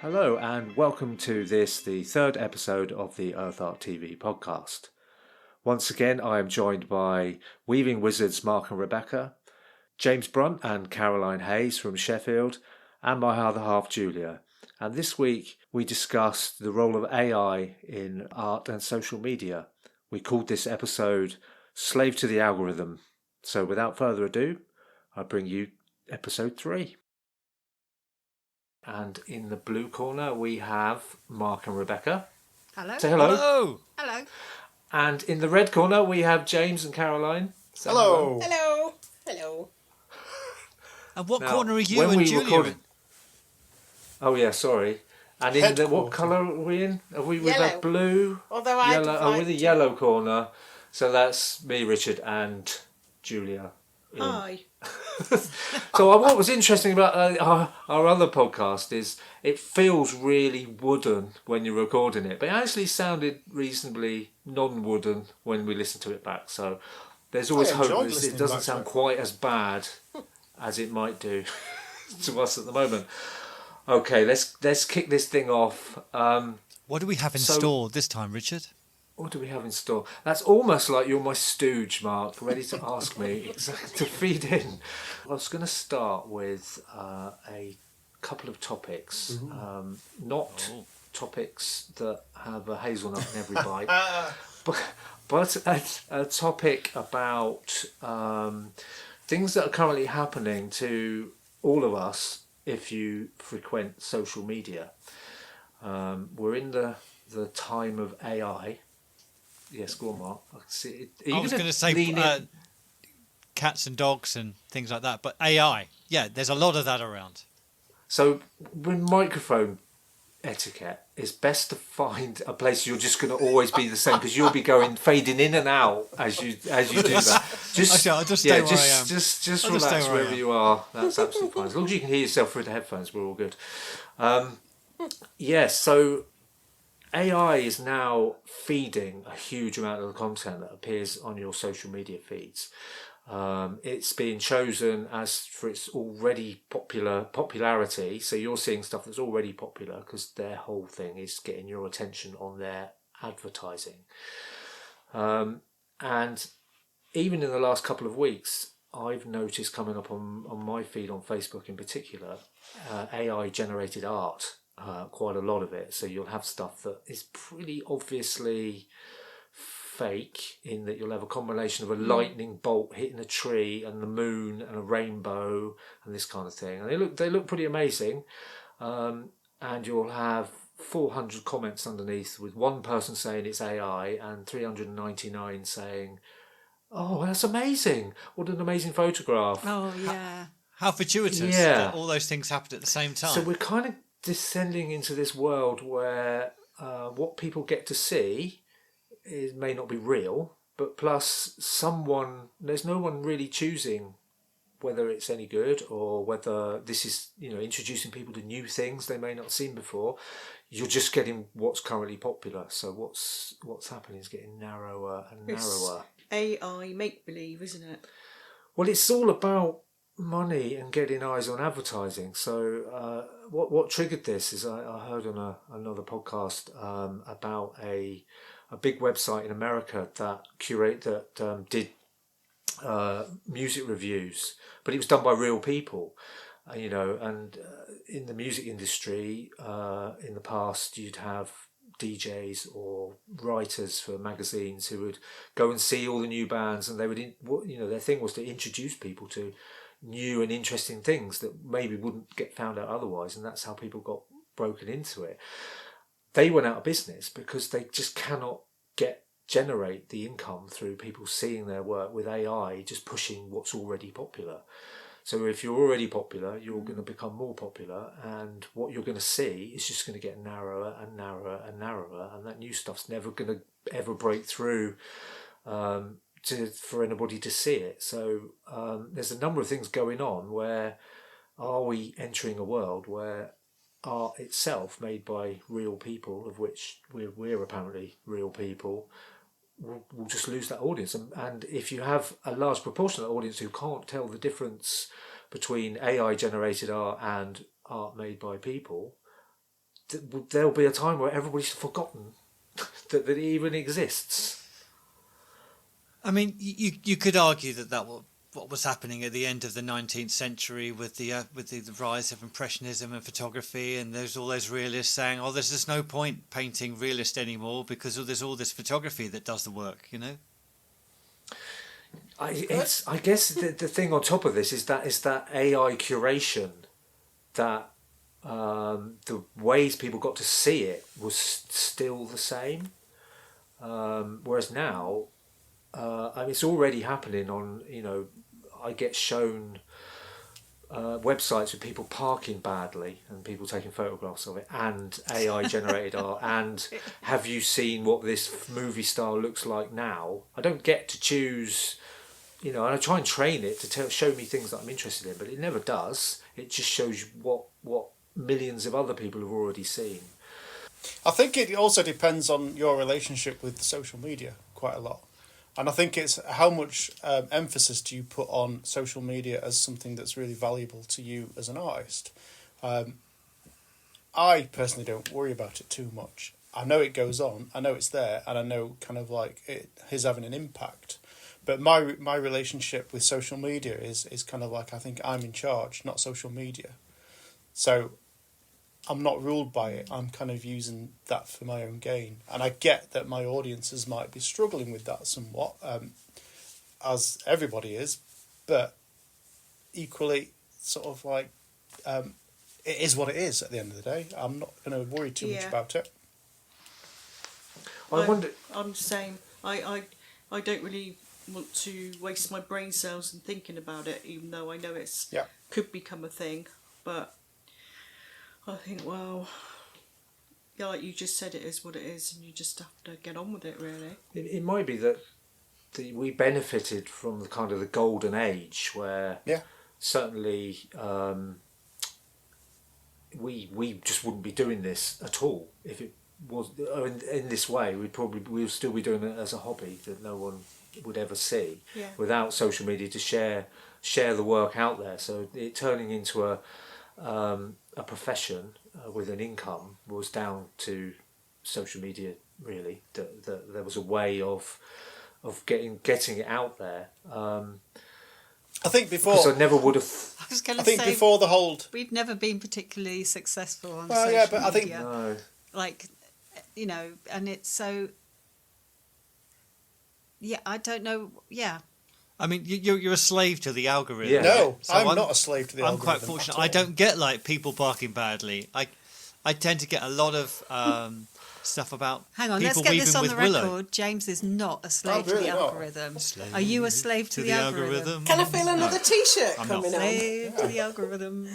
Hello and welcome to the third episode of the Earth Art TV podcast. Once again, I am joined by Weaving Wizards Mark and Rebecca, James Brunt and Caroline Hayes from Sheffield, and my other half Julia. And this week we discussed the role of AI in art and social media. We called this episode Slave to the Algorithm. So without further ado, I bring you episode 3. And in the blue corner, we have Mark and Rebecca. Hello. Say hello. Hello. Hello. And in the red corner, we have James and Caroline. Say Hello. Hello. Hello. And what Now, corner are you when and we Julia recorded- in? Oh yeah, sorry. And in the, what Headquarter. colour are we in? Are we with Yellow. a blue? Although I Yellow. Oh, with the yellow corner. So that's me, Richard, and Julia. in. Hi. So what was interesting about our other podcast is it feels really wooden when you're recording it, but it actually sounded reasonably non-wooden when we listen to it back. So there's always hope enjoyed that it listening doesn't back to sound it. quite as bad as it might do to us at the moment. Okay, let's kick this thing off. What do we have in So- store this time, Richard? What do we have in store? That's almost like you're my stooge, Mark, ready to ask me to feed in. I was going to start with a couple of topics, not topics that have a hazelnut in every bite, but a topic about things that are currently happening to all of us if you frequent social media. We're in the time of AI. Yes, go on, Mark. I can see it. I was going to say cats and dogs and things like that, but AI, yeah, there's a lot of that around. So, with microphone etiquette, it's best to find a place you're just going to always be the same because you'll be fading in and out as you do that. Actually, I'll just stay where I am. Just I'll just relax stay where I wherever am. you are. That's absolutely fine. As long as you can hear yourself through the headphones, we're all good. So AI is now feeding a huge amount of the content that appears on your social media feeds. It's being chosen as for its already popularity. So you're seeing stuff that's already popular because their whole thing is getting your attention on their advertising. And even in the last couple of weeks, I've noticed coming up on my feed on Facebook in particular, AI generated art. Quite a lot of it. So you'll have stuff that is pretty obviously fake in that you'll have a combination of a lightning bolt hitting a tree and the moon and a rainbow and this kind of thing. And they look pretty amazing. And you'll have 400 comments underneath with one person saying it's AI and 399 saying, "Oh, that's amazing. What an amazing photograph." Oh, yeah. How fortuitous Yeah. that all those things happened at the same time. So we're kind of descending into this world where what people get to see may not be real, but plus there's no one really choosing whether it's any good or whether this is introducing people to new things they may not have seen before. You're just getting what's currently popular. So what's happening is getting narrower and narrower. It's AI make-believe, isn't it? Well, it's all about money and getting eyes on advertising. So what triggered this is I heard on another podcast about a big website in America that did music reviews, but it was done by real people. And in the music industry, in the past, you'd have DJs or writers for magazines who would go and see all the new bands, and they would, their thing was to introduce people to new and interesting things that maybe wouldn't get found out otherwise, and that's how people got broken into it. They went out of business because they just cannot generate the income through people seeing their work with AI just pushing what's already popular. So if you're already popular, you're going to become more popular, and what you're going to see is just going to get narrower and narrower and narrower, and that new stuff's never going to ever break through for anybody to see it. So there's a number of things going on. Where are we entering a world where art itself, made by real people, of which we're apparently real people, will just lose that audience? And if you have a large proportion of the audience who can't tell the difference between AI generated art and art made by people, there'll be a time where everybody's forgotten that it even exists. I mean, you could argue that what was happening at the end of the 19th century with the rise of impressionism and photography, and there's all those realists saying, "Oh, there's just no point painting realist anymore because there's all this photography that does the work," you know. I guess the thing on top of this is that AI curation, that the ways people got to see it was still the same, whereas now, it's already happening on, I get shown websites with people parking badly and people taking photographs of it and AI generated art and have you seen what this movie star looks like now? I don't get to choose, and I try and train it to show me things that I'm interested in, but it never does. It just shows you what millions of other people have already seen. I think it also depends on your relationship with social media quite a lot. And I think it's how much emphasis do you put on social media as something that's really valuable to you as an artist. I personally don't worry about it too much. I know it goes on, I know it's there, and I know kind of like it is having an impact. But my relationship with social media is kind of like, I think I'm in charge, not social media. So I'm not ruled by it. I'm kind of using that for my own gain. And I get that my audiences might be struggling with that somewhat, as everybody is. But equally, sort of like, it is what it is at the end of the day. I'm not going to worry too much about it. I'm the same. I don't really want to waste my brain cells in thinking about it, even though I know it's could become a thing. But I think, well, like you just said, it is what it is, and you just have to get on with it, really. It might be that we benefited from the kind of the golden age where certainly we just wouldn't be doing this at all if it was in this way. We'll still be doing it as a hobby that no one would ever see without social media to share the work out there. So it turning into a profession with an income was down to social media, really. That there was a way of getting it out there. I think before, because I never would have. I was going to say, before the whole, we've never been particularly successful on social media. I think no. Like, and it's so. Yeah, I don't know. Yeah. I mean, you're a slave to the algorithm. Yeah. No, so I'm not a slave to the algorithm. I'm quite fortunate. I don't get like people barking badly. I tend to get a lot of stuff about. Hang on, people let's get this on the record. Willow. James is not a slave to the algorithm. Are you a slave to the algorithm? Can I feel another T-shirt coming on? Slave to the algorithm.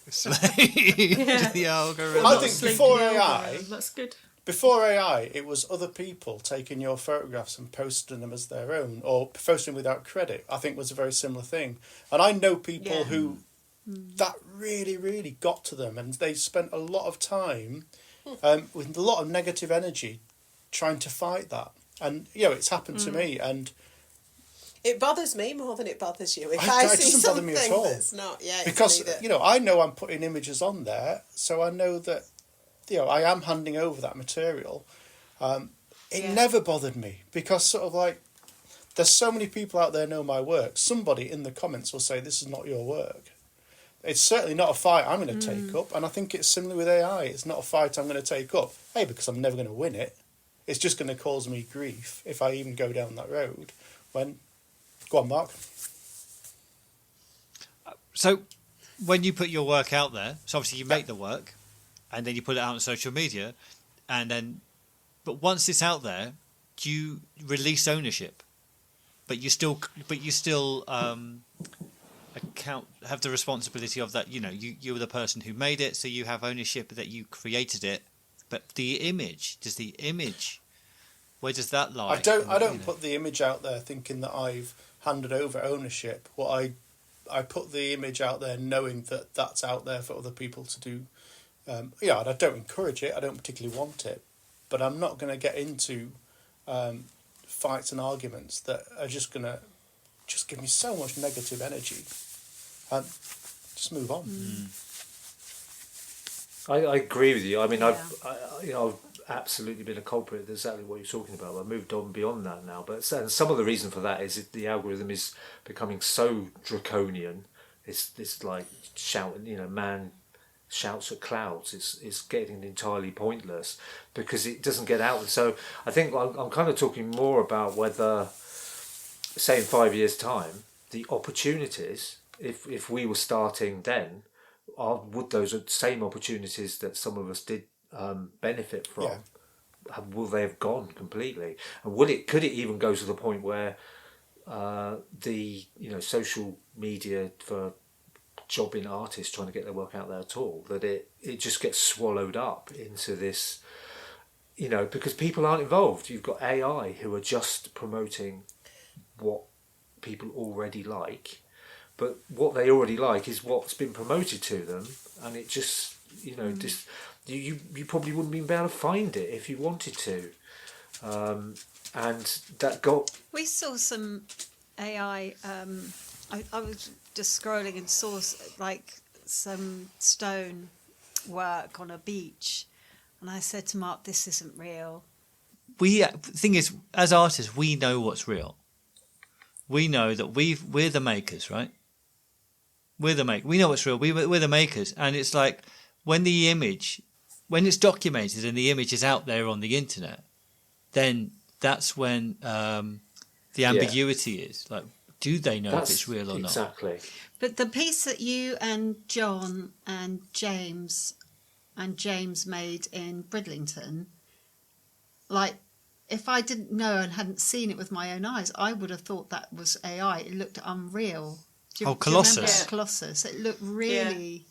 Slave to the algorithm. I think before AI, that's good. Before AI, it was other people taking your photographs and posting them as their own, or posting without credit. I think was a very similar thing. And I know people who that really, really got to them, and they spent a lot of time with a lot of negative energy trying to fight that. And, it's happened to me, and it bothers me more than it bothers you. If it I see doesn't bother me at something all. that's not, because, I know I'm putting images on there, so I know that I am handing over that material. It never bothered me because sort of like there's so many people out there know my work. Somebody in the comments will say this is not your work. It's certainly not a fight I'm going to take up, and I think it's similar with AI. It's not a fight I'm going to take up. Because I'm never going to win it. It's just going to cause me grief if I even go down that road. Go on, Mark. So when you put your work out there, so obviously you make the work. And then you put it out on social media, but once it's out there, you release ownership, but you still have the responsibility of that. You're the person who made it, so you have ownership that you created it. But the image, where does that lie? I don't put the image out there thinking that I've handed over ownership. I put the image out there knowing that that's out there for other people to do. And I don't encourage it. I don't particularly want it, but I'm not going to get into fights and arguments that are just going to give me so much negative energy. Just move on. I agree with you. I mean, I've absolutely been a culprit of exactly what you're talking about. I've moved on beyond that now, but and some of the reason for that is the algorithm is becoming so draconian. It's like shouting, man shouts at clouds. It's getting entirely pointless because it doesn't get out. So I think I'm kind of talking more about whether, say in 5 years' time, the opportunities, if we were starting then, would those same opportunities that some of us did benefit from, will they have gone completely? And could it even go to the point where the social media for jobbing artists trying to get their work out there at all, that it just gets swallowed up into this, because people aren't involved. You've got AI who are just promoting what people already like, but what they already like is what's been promoted to them, and it just just you probably wouldn't be able to find it if you wanted to, and that got. We saw some AI. I was just scrolling and saw like some stone work on a beach, and I said to Mark, "This isn't real." The thing is, as artists, we know what's real. We know that we're the makers, right? We know what's real. We're the makers, and it's like when it's documented and the image is out there on the internet, then that's when the ambiguity is. Like, do they know if it's real or not? Exactly. But the piece that you and John and James made in Bridlington, like, if I didn't know and hadn't seen it with my own eyes, I would have thought that was AI. It looked unreal. Colossus. Do you remember Colossus? It looked really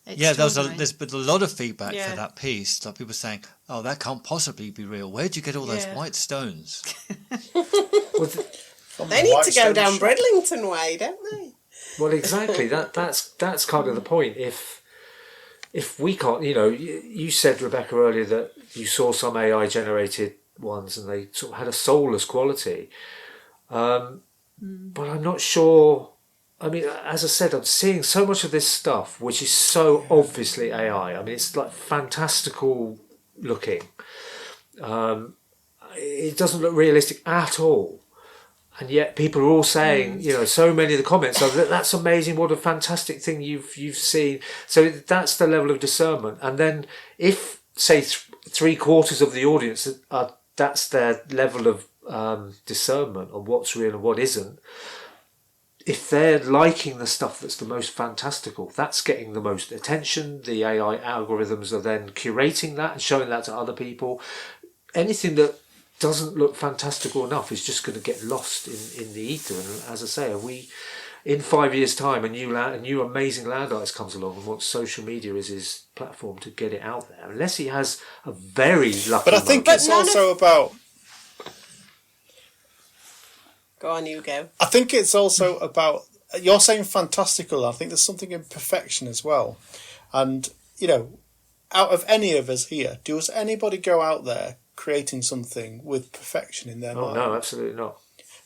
there's been a lot of feedback for that piece. Like people saying, "Oh, that can't possibly be real. Where'd you get all those white stones?" They need to go down Bridlington way, don't they? Well, exactly. That's kind of the point. If we can't, you said, Rebecca, earlier that you saw some AI generated ones and they sort of had a soulless quality, but I'm not sure. I mean, as I said, I'm seeing so much of this stuff which is so obviously AI. I mean, it's like fantastical looking. It doesn't look realistic at all. And yet people are all saying, so many of the comments are, that's amazing, what a fantastic thing you've seen. So that's the level of discernment. And then if, say, 3/4 of the audience, that's their level of discernment on what's real and what isn't, if they're liking the stuff that's the most fantastical, that's getting the most attention. The AI algorithms are then curating that and showing that to other people. Anything that doesn't look fantastical enough is just going to get lost in the ether. And as I say, we in 5 years' time, a new amazing land artist comes along and wants social media as his platform to get it out there, unless he has a very lucky. But I think it's also about. Go on, you go. I think it's also about. You're saying fantastical. I think there's something in perfection as well, and out of any of us here, does anybody go out there creating something with perfection in their mind? No, absolutely not.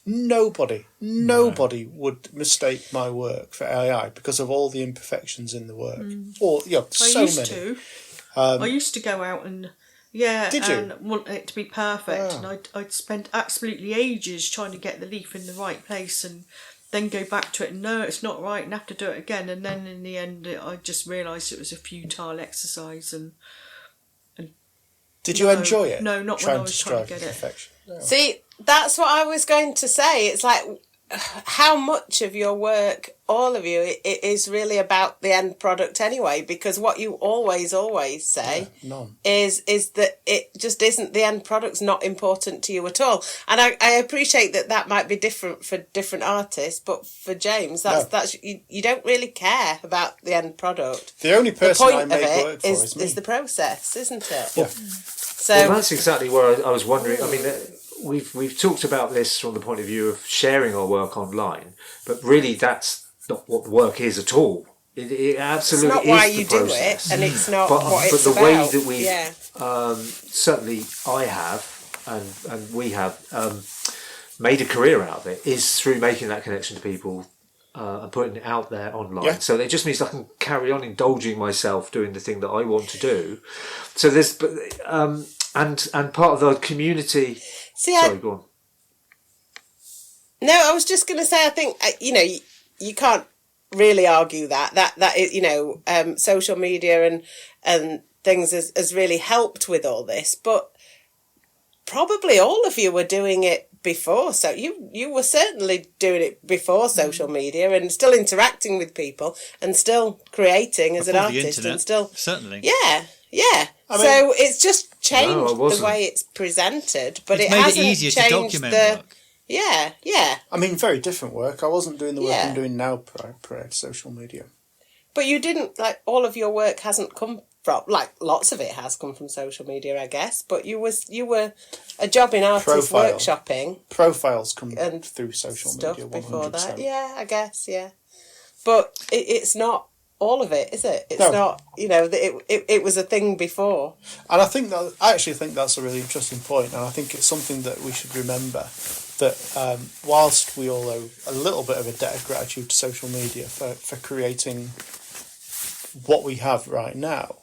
Nobody would mistake my work for AI because of all the imperfections in the work. Or so many. I used to go out and Did you? and want it to be perfect, and I'd spend absolutely ages trying to get the leaf in the right place, and then go back to it and no, it's not right, and have to do it again, and then in the end I just realised it was a futile exercise. And did you enjoy it? No, not when I was trying to get it. No. See, that's what I was going to say. It's like how much of your work, all of you, it is really about the end product anyway, because what you always say is that it just isn't, the end product's not important to you at all. And I appreciate that might be different for different artists, but for James, that's you don't really care about the end product. The only person I make work for is me. Is the process, isn't it? Yeah. So that's exactly where I was wondering. I mean, we've talked about this from the point of view of sharing our work online, but really that's not what the work is at all. It absolutely it's not why is the you process. do it, and it's not but it's the about. way that we certainly I have and we have made a career out of it is through making that connection to people and putting it out there online. Yeah. So it just means I can carry on indulging myself doing the thing that I want to do. So there's and part of the community. Sorry, go on. No, I was just going to say, I think you can't really argue that is, social media and things has really helped with all this, but probably all of you were doing it before, so you were certainly doing it before social media and still interacting with people and still creating as Before an artist and still certainly so it's just changed the way it's presented, but it made hasn't it easier changed to document work. I mean, very different work. I wasn't doing the work I'm doing now prior to social media. But you didn't, like, all of your work hasn't come from, like, lots of it has come from social media, I guess, but you were a job in artist workshopping. Profiles come through social media 100%. Before that, I guess, But it's not all of it, is it? It's not, it was a thing before. And I actually think that's a really interesting point, and I think it's something that we should remember, that whilst we all owe a little bit of a debt of gratitude to social media for creating what we have right now,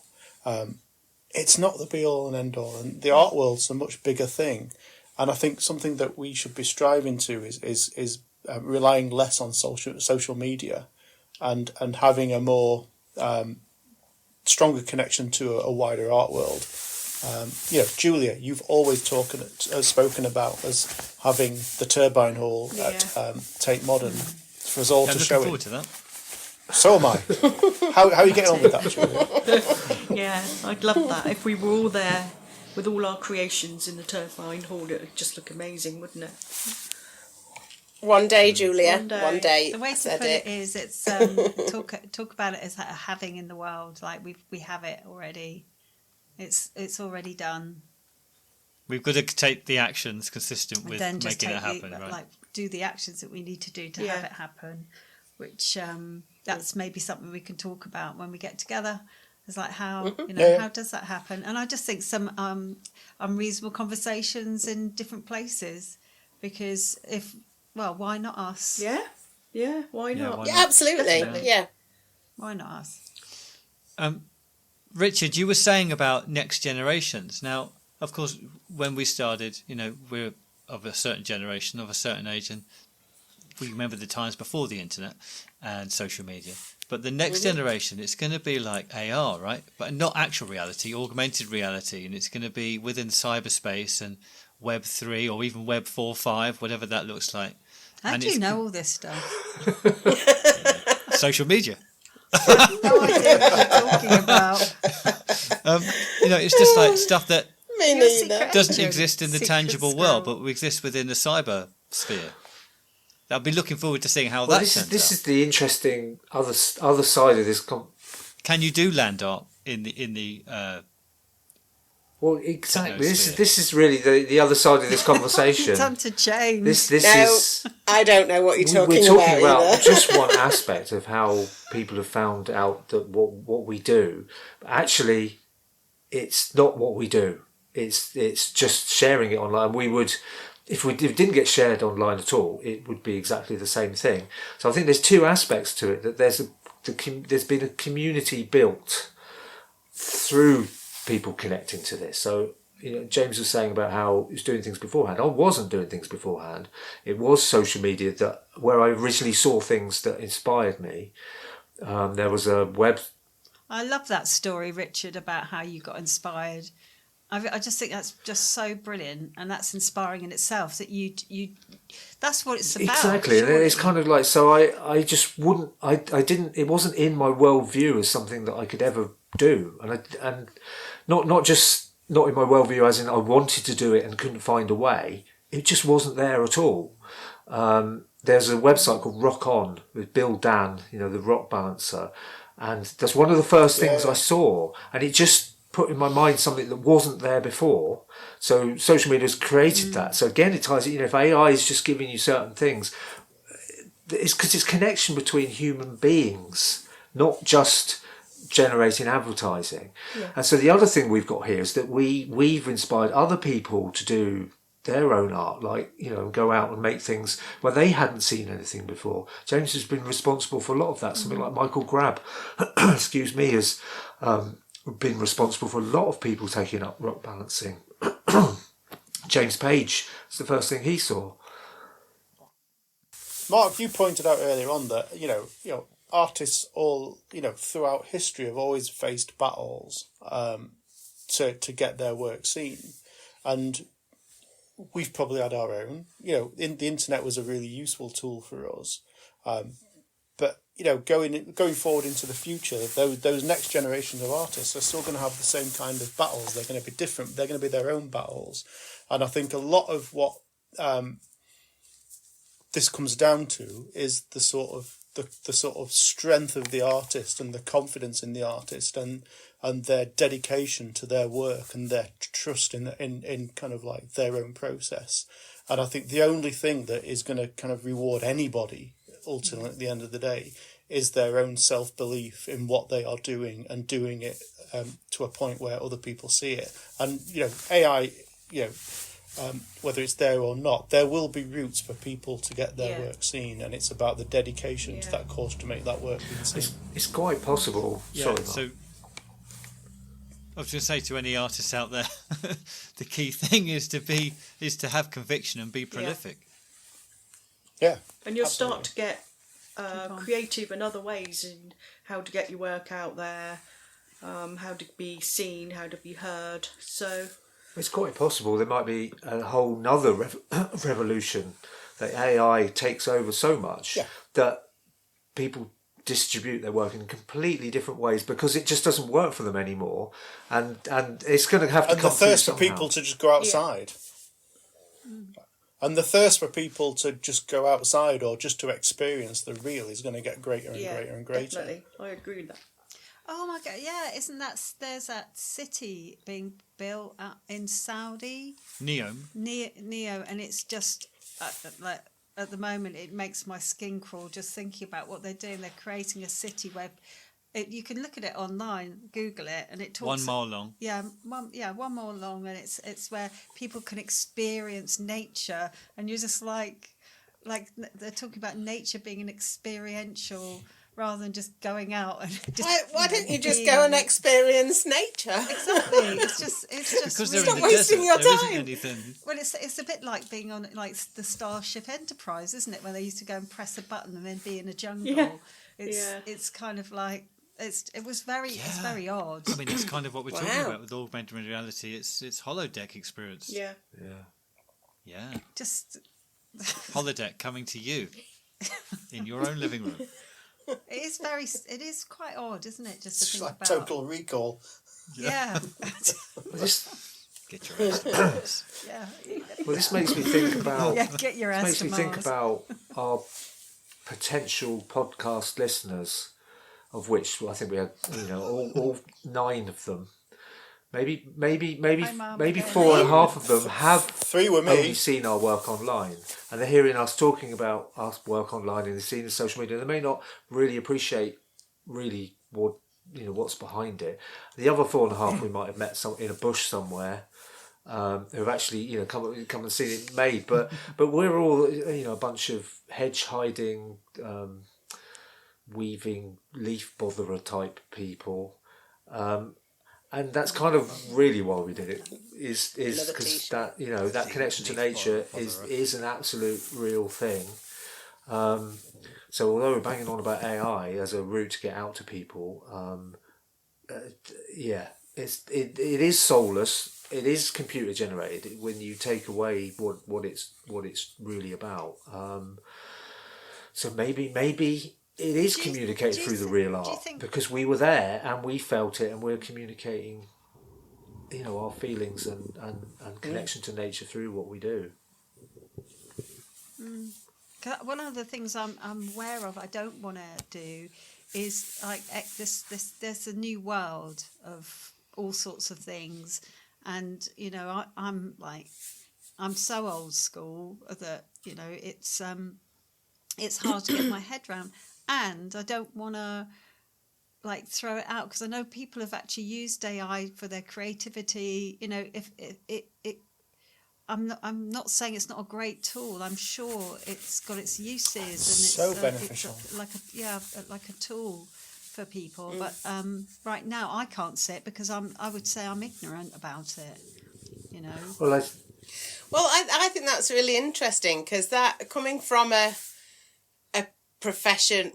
it's not the be-all and end-all, and the art world's a much bigger thing, and I think something that we should be striving to is relying less on social media and having a more stronger connection to a wider art world. Julia, you've always spoken about us having the Turbine Hall at Tate Modern for us all to show it. Looking forward to that. So am I. How are you getting on with that, Julia? Yeah, I'd love that. If we were all there with all our creations in the Turbine Hall, it would just look amazing, wouldn't it? One day, Julia. One day. The way to put it is, it's talk about it as having in the world. Like we have it already. It's already done. We've got to take the actions consistent with making it happen, right? Like do the actions that we need to do to have it happen. Which that's maybe something we can talk about when we get together. It's like how how does that happen? And I just think some unreasonable conversations in different places, because why not us? Yeah, why not? Yeah, absolutely. Yeah. Why not us? Richard, you were saying about next generations. Now, of course, when we started, we're of a certain generation, of a certain age, and we remember the times before the internet and social media. But the next generation, it's going to be like AR, right? But not actual reality, augmented reality, and it's going to be within cyberspace and Web 3 or even Web 4.5, whatever that looks like. How do you know all this stuff? Social media. No idea what you're talking about. It's just like stuff that doesn't agent. exist in the tangible world, but exists within the cyber sphere. I'll be looking forward to seeing how that turns out. This is the interesting other side of this. Can you do land art in the? Well, exactly. This is really the other side of this conversation. It's time to change. This is. I don't know what you're talking about. We're talking about either. just one aspect of how people have found out that what we do. But actually, it's not what we do. It's just sharing it online. We would. If it didn't get shared online at all, it would be exactly the same thing. So I think there's two aspects to it. That there's been a community built through people connecting to this. So James was saying about how he was doing things beforehand. I wasn't doing things beforehand. It was social media where I originally saw things that inspired me. There was a web. I love that story, Richard, about how you got inspired. I just think that's just so brilliant, and that's inspiring in itself. That you that's what it's about. Exactly, surely. and it's kind of like, so I just wouldn't. I didn't. It wasn't in my worldview as something that I could ever do, and not just not in my worldview as in I wanted to do it and couldn't find a way. It just wasn't there at all. There's a website called Rock On with Bill Dan, the rock balancer, and that's one of the first things I saw, and it just put in my mind something that wasn't there before. So social media has created that. So again, it ties it. If AI is just giving you certain things, it's because it's connection between human beings, not just generating advertising. Yeah. And so the other thing we've got here is that we've inspired other people to do their own art, like, go out and make things where they hadn't seen anything before. James has been responsible for a lot of that. Something like Michael Grab, excuse me, has been responsible for a lot of people taking up rock balancing. James Page, it's the first thing he saw. Mark, you pointed out earlier on that artists all throughout history have always faced battles to get their work seen, and we've probably had our own. The internet was a really useful tool for us, but going forward into the future, those next generations of artists are still going to have the same kind of battles. They're going to be different. They're going to be their own battles, and I think a lot of what this comes down to is the sort of strength of the artist and the confidence in the artist and their dedication to their work and their trust in kind of like their own process. And I think the only thing that is going to kind of reward anybody ultimately at the end of the day is their own self-belief in what they are doing and doing it to a point where other people see it. And AI, whether it's there or not, there will be routes for people to get their work seen, and it's about the dedication to that cause to make that work be seen. It's quite possible. Yeah, so I was going to say to any artists out there, the key thing is to have conviction and be prolific. Yeah, and you'll start to get creative in other ways in how to get your work out there, how to be seen, how to be heard. So it's quite possible there might be a whole nother revolution that AI takes over so much that people distribute their work in completely different ways because it just doesn't work for them anymore, and it's going to have to and come the thirst through for somehow. people to just go outside. And the thirst for people to just go outside or just to experience the real is going to get greater and greater and greater. Definitely. I agree with that. Oh my God! Yeah, isn't there's that city being built in Saudi? Neom, and it's just like at the moment it makes my skin crawl just thinking about what they're doing. They're creating a city where you can look at it online, Google it, and it talks 1 mile long. Yeah, 1 mile long, and it's where people can experience nature, and you're just like they're talking about nature being an experiential rather than just going out and just. Why don't you just go and experience nature? Exactly. It's just Because really, they're in the wasting desert. your There time. isn't anything. well, it's a bit like being on like the Starship Enterprise, isn't it? Where they used to go and press a button and then be in a jungle. Yeah. It's kind of like it's very odd. I mean, it's kind of what we're talking Wow. about with augmented reality. It's holodeck experience. Yeah. Yeah. Just Holodeck coming to you in your own living room. it is quite odd, isn't it? Just to It's think like about. Total Recall. Yeah. Get your ass to Mars. Yeah. Well, this makes me think about. Yeah, get your ass Makes to me think Mars. about our potential podcast listeners, of which I think we had, all 9 of them. Maybe Hi, Mum. 4.5 of them have 3 were me. only seen our work online, and they're hearing us talking about our work online and they're seeing the social media. They may not really appreciate what's behind it. The other 4.5 we might have met in a bush somewhere. Who've actually come and seen it made, but we're all a bunch of hedge hiding, weaving leaf botherer type people, and that's kind of really why we did it is because that that connection to nature is an absolute real thing. So although we're banging on about AI as a route to get out to people, it is soulless. It is computer generated when you take away what it's really about. So maybe it is communicated through the real art because we were there and we felt it and we're communicating, our feelings and connection to nature through what we do. One of the things I'm aware of I don't want to do is like there's a new world of all sorts of things, and I'm so old school that it's hard to get my head around, and I don't want to throw it out because I know people have actually used AI for their creativity. If I'm not saying it's not a great tool. I'm sure it's got its uses and So it's beneficial. It's like a tool for people. But right now I can't say it because I would say I'm ignorant about it. You know. Well, I think that's really interesting because that coming from a profession,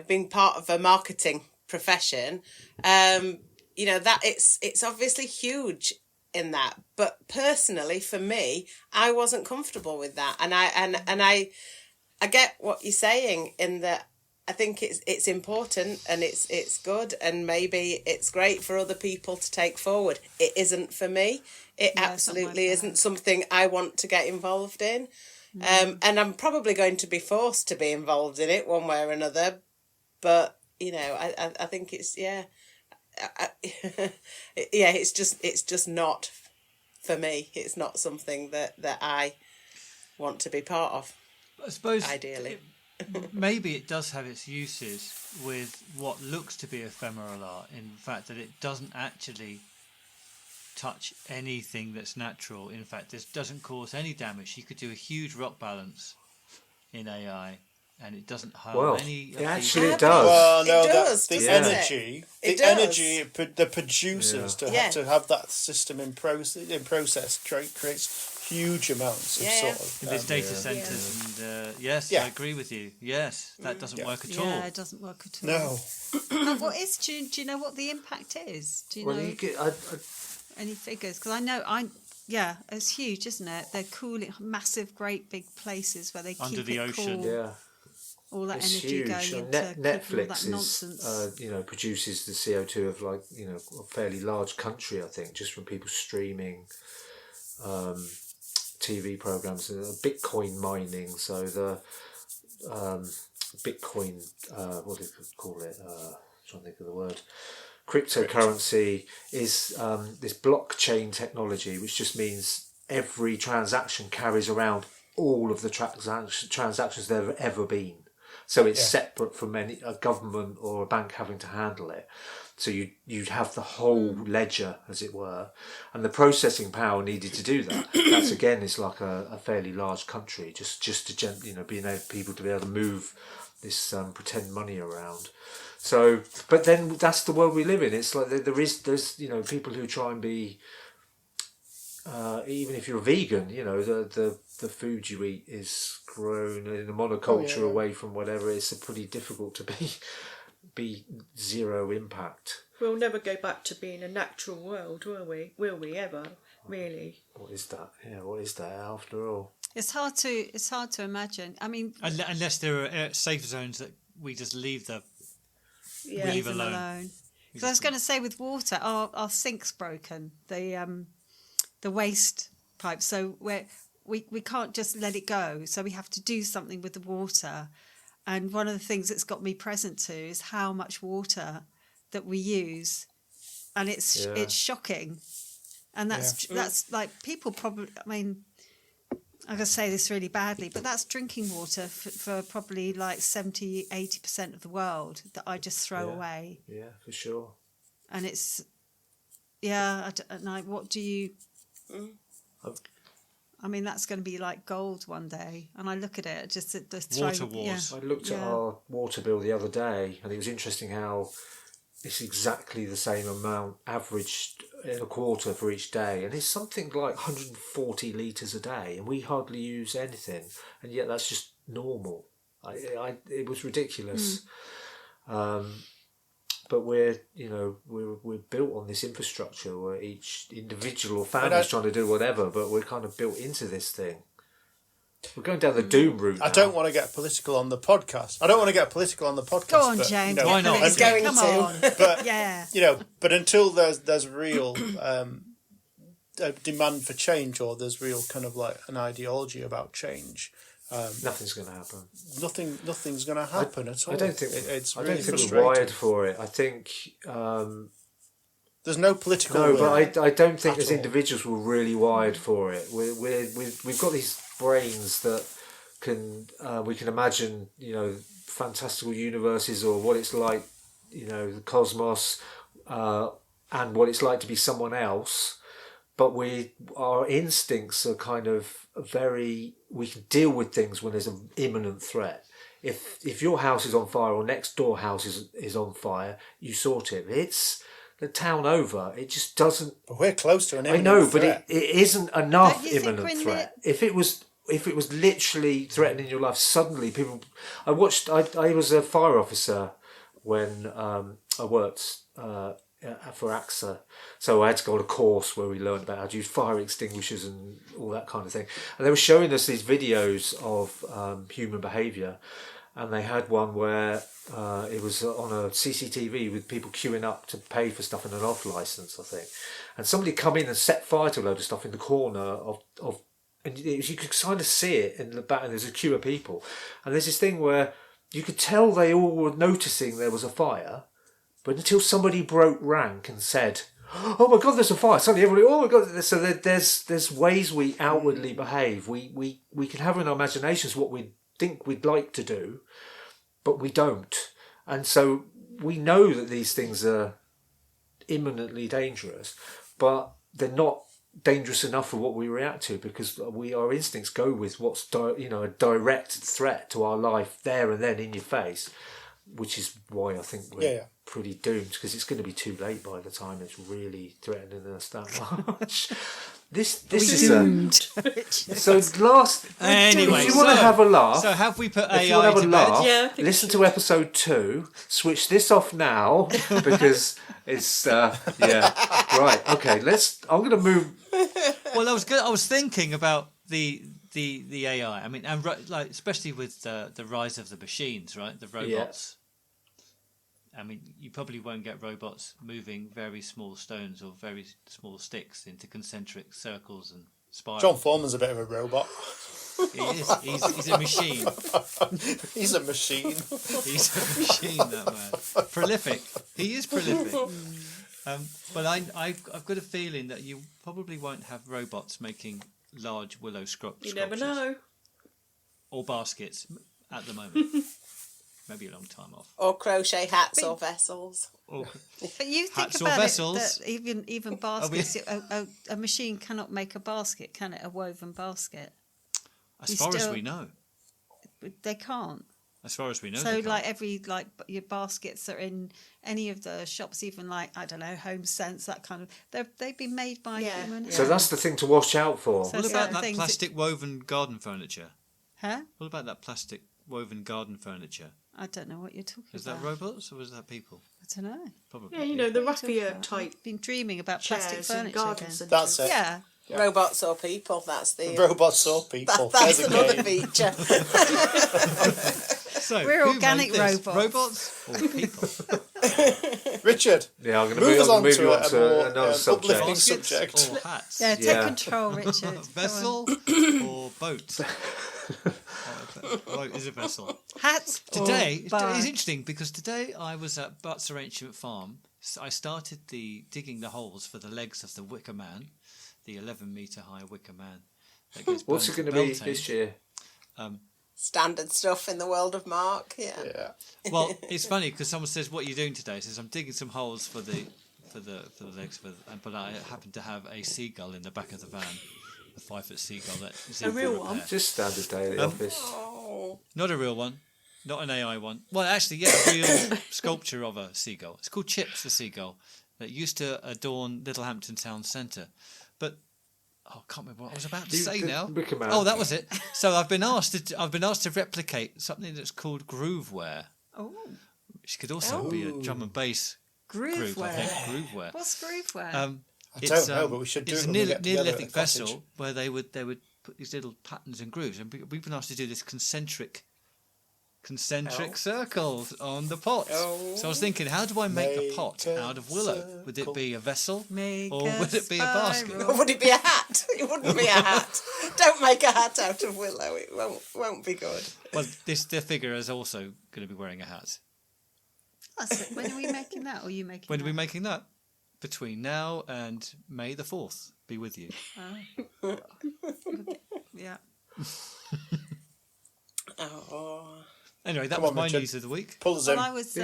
being part of a marketing profession, that it's obviously huge in that. But personally, for me, I wasn't comfortable with that, and I get what you're saying in that. I think it's important and it's good and maybe it's great for other people to take forward. It isn't for me. It absolutely isn't something I want to get involved in. And I'm probably going to be forced to be involved in it one way or another. But, I think it's, it's just not for me. It's not something that I want to be part of, I suppose ideally. Maybe it does have its uses with what looks to be ephemeral art, in fact that it doesn't actually touch anything that's natural. In fact, this doesn't cause any damage. You could do a huge rock balance in AI and it doesn't harm any. It actually does. Well, no, it does, the energy, the producers to have that system in process creates huge amounts of sort of... In these data centres and I agree with you. Yes, that doesn't work at all. Yeah, it doesn't work at all. No. What is? Do you know what the impact is? Do you know any figures? Because I know it's huge, isn't it? They're cooling massive, great big places where they under keep the it ocean. cool. Yeah. All that It's energy huge. going into Netflix all that nonsense. Produces the CO2 of a fairly large country, I think, just from people streaming TV programs and Bitcoin mining. So the Bitcoin, what do you call it? I'm trying to think of the word. Cryptocurrency is this blockchain technology, which just means every transaction carries around all of the transactions there have ever been. So it's separate from a government or a bank having to handle it. So you'd have the whole ledger, as it were, and the processing power needed to do that. That's again, it's like a fairly large country, just to being able people to be able to move this pretend money around. So, but then that's the world we live in. It's like there's people who try and be, even if you're a vegan, the food you eat is grown in a monoculture away from whatever. It's pretty difficult to be zero impact. We'll never go back to being a natural world, will we? Will we ever? Really? What is that? Yeah, what is that after all? It's hard to imagine. I mean, unless there are safe zones that we just leave leave alone. Because I was going to say with water, our sink's broken. The waste pipe. So we can't just let it go. So we have to do something with the water. And one of the things that's got me present to is how much water that we use, and it's shocking. And that's like people probably. I mean, I'm going to say this really badly, but that's drinking water for probably like 70-80% of the world that I just throw away. Yeah, for sure. And it's what do you? I mean, that's going to be like gold one day. And I look at it, just water wars. I looked at our water bill the other day, and it was interesting how it's exactly the same amount averaged in a quarter for each day, and it's something like 140 litres a day, and we hardly use anything, and yet that's just normal. It was ridiculous. But we're built on this infrastructure where each individual or family is trying to do whatever, but we're kind of built into this thing. We're going down the doom route now. I don't want to get political on the podcast. Go on, James. Why not? It's going Come to. on. But but until there's real demand for change, or there's real kind of like an ideology about change, nothing's going to happen. Nothing's going to happen at all. I don't think it's I really don't think frustrating. we're wired for it. I think there's no political. No, but I don't think as all. individuals we're really wired for it. We've got these brains that we can imagine fantastical universes or what it's like, the cosmos, and what it's like to be someone else. but our instincts are kind of we can deal with things when there's an imminent threat. If your house is on fire or next door house is on fire, you sort it. It's the town over. It just doesn't. But we're close to an imminent threat. But it isn't enough imminent think threat. If it was literally threatening your life, suddenly people. I was a fire officer when I worked for AXA, so I had to go on a course where we learned about how to use fire extinguishers and all that kind of thing. And they were showing us these videos of human behaviour, and they had one where it was on a CCTV with people queuing up to pay for stuff in an off licence, I think, and somebody come in and set fire to a load of stuff in the corner of and you could kind of see it in the back, and there's a queue of people, and there's this thing where you could tell they all were noticing there was a fire. But until somebody broke rank and said, "Oh my God, there's a fire!" Suddenly everybody, "Oh my God!" So there's ways we outwardly behave. We can have in our imaginations what we think we'd like to do, but we don't. And so we know that these things are imminently dangerous, but they're not dangerous enough for what we react to, because our instincts go with what's a direct threat to our life there and then in your face, which is why I think we're pretty doomed, because it's going to be too late by the time it's really threatening us that much. This is doomed. So last. Anyway, if you want to have a laugh, so have we put if you want AI to have to a bed? laugh, Yeah, I think listen to episode 2. Switch this off now because it's right. Okay, I'm going to move. Well, I was thinking about the AI. I mean, and like especially with the rise of the machines, right? The robots. I mean, you probably won't get robots moving very small stones or very small sticks into concentric circles and spirals. John Foreman's a bit of a robot. He is. He's a machine. He's a machine. He's a machine, that man. Prolific. He is prolific. But I've got a feeling that you probably won't have robots making large willow sculptures. You never know. Or baskets at the moment. Maybe a long time off. Or crochet hats or vessels. Or But you think hats or about vessels. it, that even baskets, a machine cannot make a basket, can it? A woven basket. As far as we know. They can't. As far as we know. So your baskets are in any of the shops, even like, I don't know, Home Sense, that kind of, they've been made by humans. So that's the thing to watch out for. So What about that things plastic woven garden furniture? Huh? What about that plastic woven garden furniture? I don't know what you're talking Is about. that robots or is that people? I don't know. Probably. Yeah, the raffia type I've been dreaming about plastic chairs and furniture garden again. centres. That's it. Yeah. Robots or people, that's the... Robots or people. That's There's a another game. feature. So, We're who organic made this? robots. Or people? Richard, Yeah, I'm going to move us on you to on a to more another subject. uplifting Baskets subject. or hats? Yeah, take Yeah. control, Richard. Go on. Vessel or boat? Boat is a vessel. Hats. Today, or it's bark. interesting because today I was at Butser Ancient Farm. I started digging the holes for the legs of the Wicker Man, the 11-metre high Wicker Man. That gets What's it burnt going to at be Beltane. this year? Standard stuff in the world of Mark, Yeah. Well, it's funny because someone says, "What are you doing today?" I says, "I'm digging some holes for the legs, but I happen to have a seagull in the back of the van, a 5-foot seagull that is in A real full one? repair. Just standard day at the office. Oh. Not a real one, not an AI one. Well, actually, yeah, a real sculpture of a seagull. It's called Chips the seagull that used to adorn Littlehampton Town Centre, but." I can't remember what I was about to say now. Wicker Man. Oh, that was it. So I've been asked to replicate something that's called grooveware, Oh, which could also be a drum and bass groove. I think grooveware. what's grooveware? I don't know, but we should do it's it a when we get together at Neolithic the cottage. vessel where they would put these little patterns and grooves, and we've been asked to do this concentric circles on the pot. Oh. So I was thinking, how do I make a pot Make a out of willow? Would it be a vessel, Make or a would it be a basket? spiral. Or would it be a hat? It wouldn't be a hat. Don't make a hat out of willow. It won't be good. Well, the figure is also going to be wearing a hat. That's it. When are we making that? Or are you making When that? are we making that? Between now and May the 4th. Be with you. Oh. Yeah. Oh. Anyway, that Come was on, my Richard. news of the week. Pull us Well, in. I was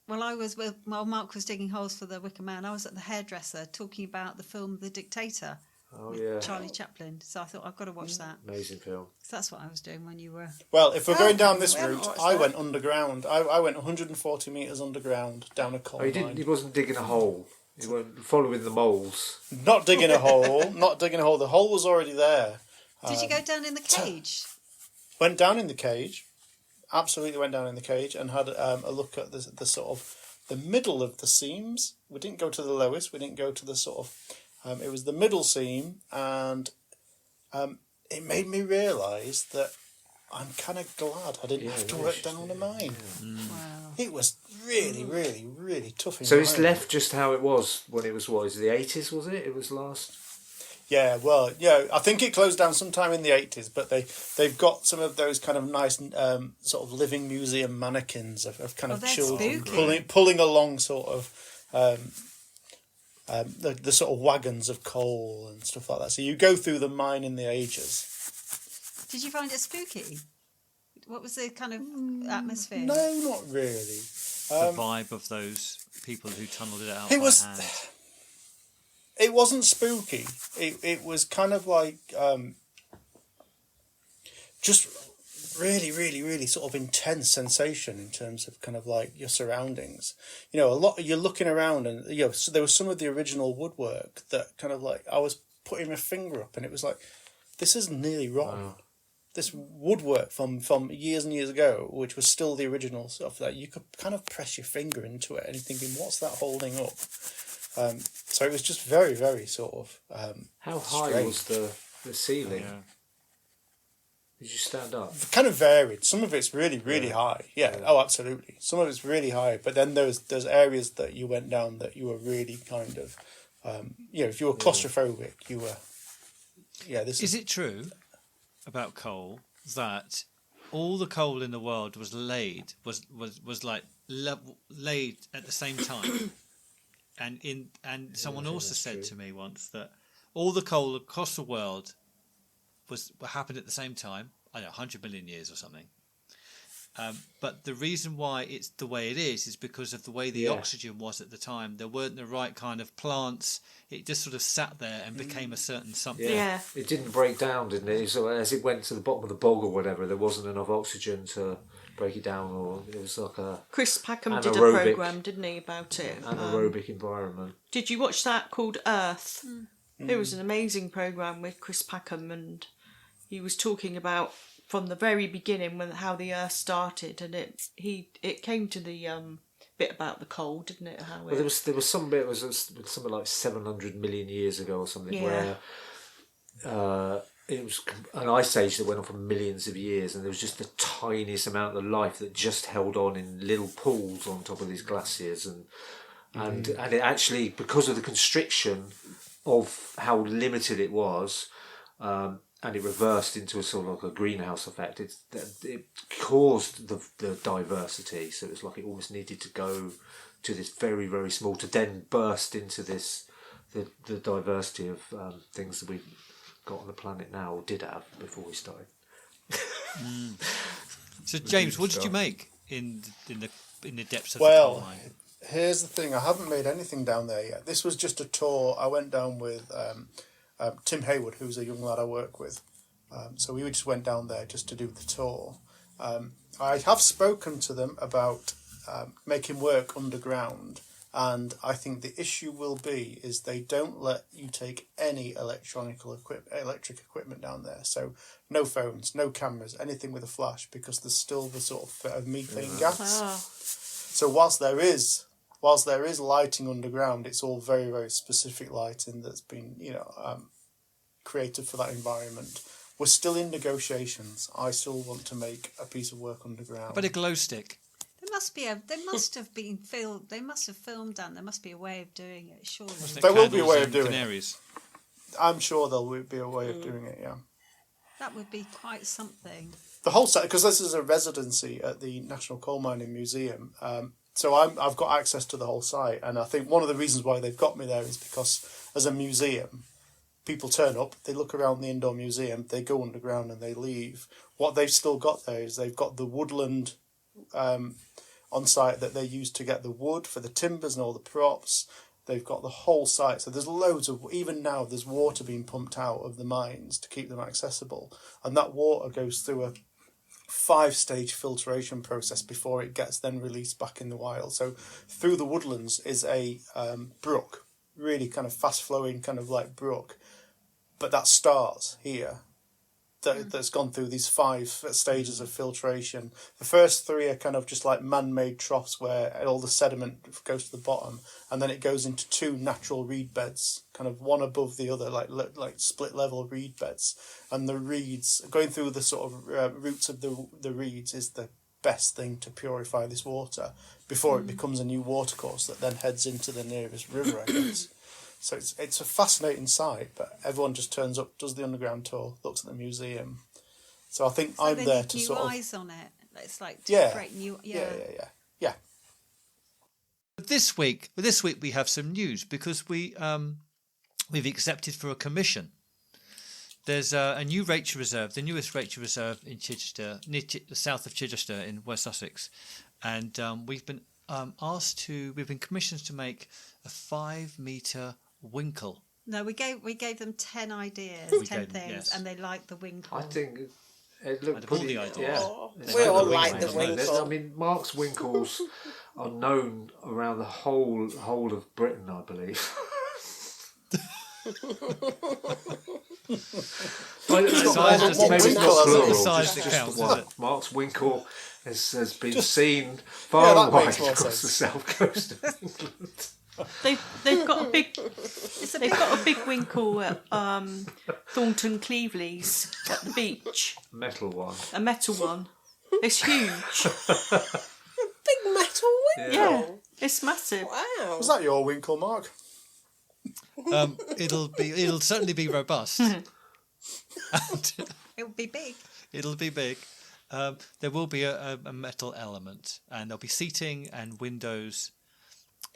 Mark was digging holes for the Wicker Man. I was at the hairdresser talking about the film The Dictator with Charlie Chaplin. So I thought, I've got to watch that. Amazing film. So that's what I was doing when you were... Well, if we're going down this route, I went underground. I went 140 metres underground down a coal mine. He wasn't digging a hole. He wasn't following the moles. Not digging a hole. Not digging a hole. The hole was already there. Did you go down in the cage? Went down in the cage. Absolutely went down in the cage and had a look at the sort of the middle of the seams. We didn't go to the lowest. We didn't go to the sort of... it was the middle seam, and it made me realise that I'm kind of glad I didn't have to work down a mine. Yeah. Wow. It was really, really, really tough. So it's left just how it was when it was, what, is it the 80s, was it? It was last... Yeah, well, yeah, I think it closed down sometime in the 80s, but they've got some of those kind of nice sort of living museum mannequins of kind of children pulling along sort of the sort of wagons of coal and stuff like that. So you go through the mine in the ages. Did you find it spooky? What was the kind of atmosphere? No, not really. The vibe of those people who tunnelled it out hand. It wasn't spooky. It was kind of like just really, really, really sort of intense sensation in terms of kind of like your surroundings. You know, you're looking around, and so there was some of the original woodwork that kind of like I was putting my finger up, and it was like, this is nearly rotten. Wow. This woodwork from years and years ago, which was still the original stuff, that you could kind of press your finger into it and you're thinking, what's that holding up? So it was just very, very sort of how high strange. was the ceiling? Yeah. Did you stand up? It kind of varied. Some of it's really, really high. Yeah. Oh, absolutely. Some of it's really high, but then there's areas that you went down that you were really kind of, if you were claustrophobic, you were. Yeah. Is it true about coal that all the coal in the world was laid at the same time? And someone also said to me once that all the coal across the world happened at the same time. I don't know, 100 million years or something. But the reason why it's the way it is because of the way the oxygen was at the time. There weren't the right kind of plants. It just sort of sat there and became a certain something. Yeah. It didn't break down, didn't it? So as it went to the bottom of the bog or whatever, there wasn't enough oxygen to break it down, or it was like a... Chris Packham did a programme, didn't he, about it? Anaerobic environment. Did you watch that called Earth? It was an amazing programme with Chris Packham, and he was talking about from the very beginning how the Earth started, and it came to the bit about the coal, didn't it? There was some bit, it was something like 700 million years ago or something, where it was an ice age that went on for millions of years, and there was just the tiniest amount of life that just held on in little pools on top of these glaciers, and it actually, because of the constriction of how limited it was, and it reversed into a sort of like a greenhouse effect. It caused the diversity, so it was like it almost needed to go to this very, very small to then burst into this the diversity of things that we've got on the planet now, or did have before we started. So James, what did you make in the depths of the coal mine? Here's the thing: I haven't made anything down there yet. This was just a tour. I went down with Tim Hayward, who's a young lad I work with. So we just went down there just to do the tour. I have spoken to them about making work underground, and I think the issue will be is they don't let you take any electric equipment down there. So no phones, no cameras, anything with a flash, because there's still the sort of methane gas. Wow. So whilst there is lighting underground, it's all very, very specific lighting that's been created for that environment. We're still in negotiations. I still want to make a piece of work underground. But a glow stick. They must have filmed down. There must be a way of doing it, surely. There will be a way of doing it. I'm sure there will be a way of doing it, yeah. That would be quite something. The whole set, because this is a residency at the National Coal Mining Museum, so I've got access to the whole site, and I think one of the reasons why they've got me there is because as a museum, people turn up, they look around the indoor museum, they go underground and they leave. What they've still got there is they've got the woodland on site that they use to get the wood for the timbers and all the props. They've got the whole site. So there's loads of, even now, there's water being pumped out of the mines to keep them accessible. And that water goes through a 5-stage filtration process before it gets then released back in the wild. So through the woodlands is a brook, really kind of fast-flowing kind of like brook. But that starts here. That's gone through these 5 stages of filtration. The first 3 are kind of just like man-made troughs where all the sediment goes to the bottom, and then it goes into 2 natural reed beds, kind of one above the other, like split level reed beds. And the reeds, going through the sort of roots of the reeds, is the best thing to purify this water before it becomes a new watercourse that then heads into the nearest river, I guess. So it's a fascinating site, but everyone just turns up, does the underground tour, looks at the museum. So I think I'm there to sort of... eyes on it. It's like to create new... Yeah. But this week we have some news because we've accepted for a commission. There's a new nature reserve, the newest nature reserve in Chichester, the south of Chichester in West Sussex, and we've been commissioned to make a 5-metre winkle. No, we gave them 10 ideas, 10 things, yes. and they liked the winkle. I think it looked all pretty. the ideas. Yeah. We all like the winkle. I mean, Mark's winkles are known around the whole of Britain, I believe. But it's size not, doesn't maybe it's winkle, not plural. the size Just that counts, the one. is it? Mark's winkle has been seen far that and wide makes more across sense. the south coast of England. They've got a big winkle at Thornton Cleveley's at the beach. Metal one. A metal one. It's huge. Big metal winkle. Yeah, it's massive. Wow. Was that your winkle, Mark? It'll certainly be robust. And It'll be big. it'll be big. There will be a metal element, and there'll be seating and windows.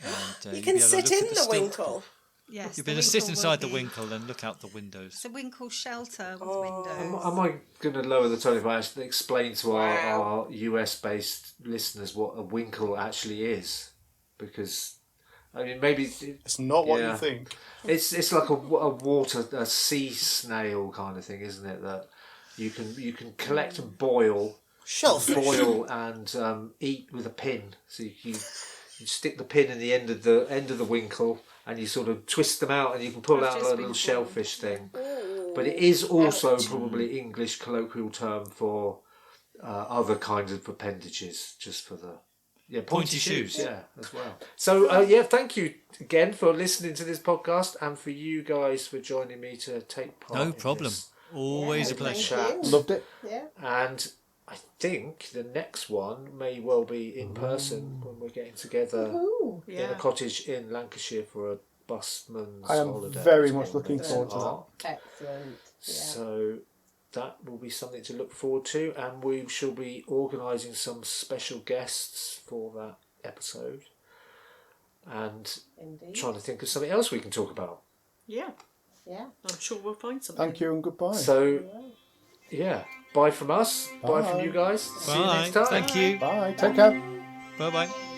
And, You can sit in the winkle. Yes. You'll the be able to winkle sit will inside the be- winkle and look out the windows. It's a winkle shelter with windows. Am I going to lower the tone if I actually explain to our US-based listeners what a winkle actually is? Because, I mean, maybe... It's not what you think. It's like a sea snail kind of thing, isn't it? That you can collect and boil... Shellfish. Boil and eat with a pin. So you stick the pin in the end of the winkle, and you sort of twist them out, and you can pull out a little shellfish thing. But it is also probably English colloquial term for other kinds of appendages, just for the pointy shoes, as well. So thank you again for listening to this podcast, and for you guys for joining me to take part. No problem. Always a pleasure. Chat. Loved it. Yeah. And I think the next one may well be in person when we're getting together in a cottage in Lancashire for a busman's holiday. I am very much looking forward to that. Excellent. Yeah. So that will be something to look forward to, and we shall be organising some special guests for that episode, and trying to think of something else we can talk about. Yeah. Yeah. I'm sure we'll find something. Thank you and goodbye. So, bye from us. Bye from you guys. See you Bye. next time. Thank you. Bye. Take care. Bye-bye.